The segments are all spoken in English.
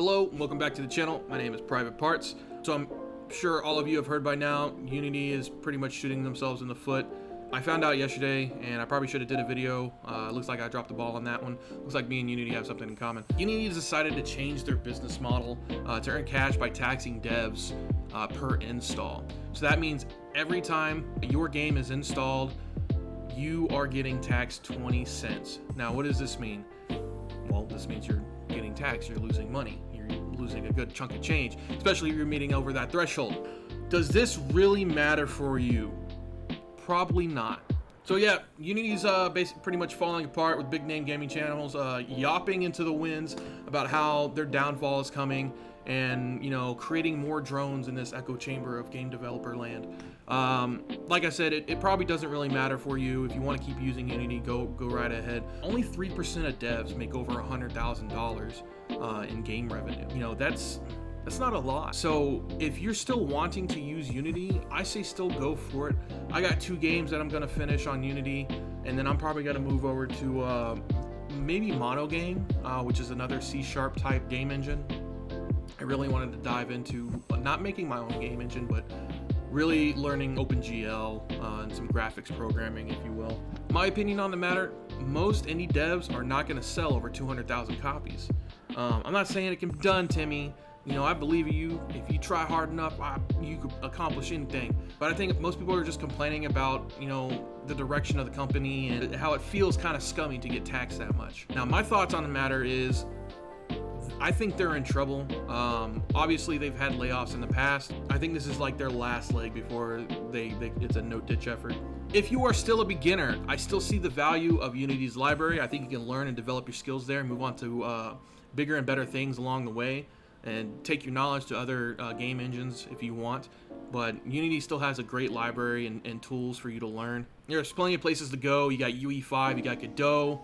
Hello, welcome back to the channel. My name is Private Parts. So I'm sure all of you have heard by now, Unity is pretty much shooting themselves in the foot. I found out yesterday, and I probably should have did a video. Looks like I dropped the ball on that one. Looks like me and Unity have something in common. Unity has decided to change their business model to earn cash by taxing devs per install. So that means every time your game is installed, you are getting taxed 20 cents. Now, what does this mean? Well, this means you're getting taxed, you're losing money. You're losing a good chunk of change, especially if you're meeting over that threshold. Does this really matter for you? Probably not. So yeah, Unity's pretty much falling apart with big name gaming channels yawping into the winds about how their downfall is coming, and creating more drones in this echo chamber of game developer land. Like I said, it probably doesn't really matter for you. If you want to keep using Unity, go right ahead. Only 3% of devs make over $100,000 in game revenue. That's not a lot. So if you're still wanting to use Unity, I say still go for it. I got 2 games that I'm gonna finish on Unity, and then I'm probably gonna move over to maybe Monogame, which is another C# type game engine. I really wanted to dive into not making my own game engine, but really learning OpenGL and some graphics programming, if you will. My opinion on the matter, most indie devs are not gonna sell over 200,000 copies. I'm not saying it can be done, Timmy. I believe you. If you try hard enough, you could accomplish anything. But I think most people are just complaining about, the direction of the company and how it feels kind of scummy to get taxed that much. Now, my thoughts on the matter is, I think they're in trouble. Obviously, they've had layoffs in the past. I think this is like their last leg before it's a no-ditch effort. If you are still a beginner, I still see the value of Unity's library. I think you can learn and develop your skills there and move on to bigger and better things along the way, and take your knowledge to other game engines if you want. But Unity still has a great library and tools for you to learn. There's plenty of places to go. You got UE5, you got Godot,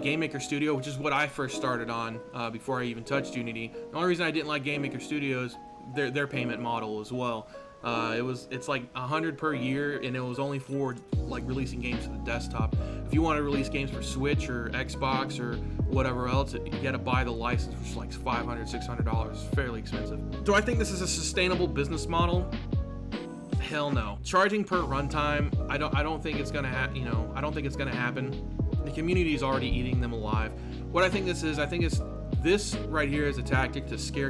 Game Maker Studio, which is what I first started on before I even touched Unity. The only reason I didn't like Game Maker Studio is their payment model as well. It's like $100 per year, and it was only for like releasing games to the desktop. If you want to release games for Switch or Xbox or whatever else, you got to buy the license, which is like $500, $600. It's fairly expensive. Do I think this is a sustainable business model? Hell no. Charging per runtime, I don't think it's gonna I don't think it's gonna happen. The community is already eating them alive. What I think this is, this right here is a tactic to scare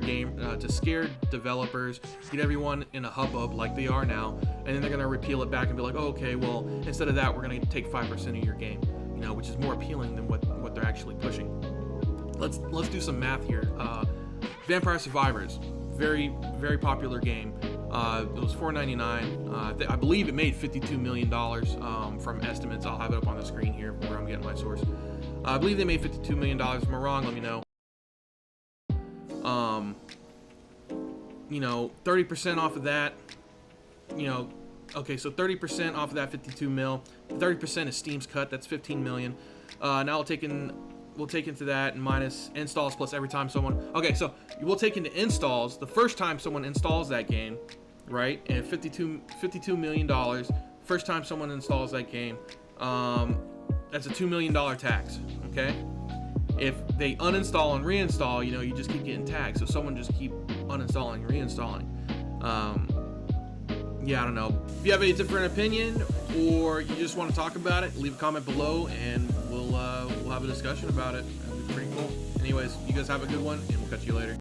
developers, get everyone in a hubbub like they are now, and then they're gonna repeal it back and be like, oh, okay, well, instead of that, we're gonna take 5% of your game, which is more appealing than what they're actually pushing. Let's do some math here. Vampire Survivors, very, very popular game. It was $4.99. I believe it made $52 million from estimates. I'll have it up on the screen here where I'm getting my source. I believe they made $52 million. If I'm wrong, let me know. 30% off of that, okay, so 30% off of that 52 mil, 30% is Steam's cut, that's 15 million. Now we'll take into that and minus installs plus every time someone, okay, so we'll take into installs the first time someone installs that game, right? And $52 million, first time someone installs that game, that's a $2 million tax, okay? If they uninstall and reinstall, you just keep getting taxed. So someone just keep uninstalling and reinstalling. Yeah, I don't know. If you have a different opinion or you just want to talk about it, leave a comment below and we'll have a discussion about it. That'd be pretty cool. Anyways, you guys have a good one, and we'll catch you later.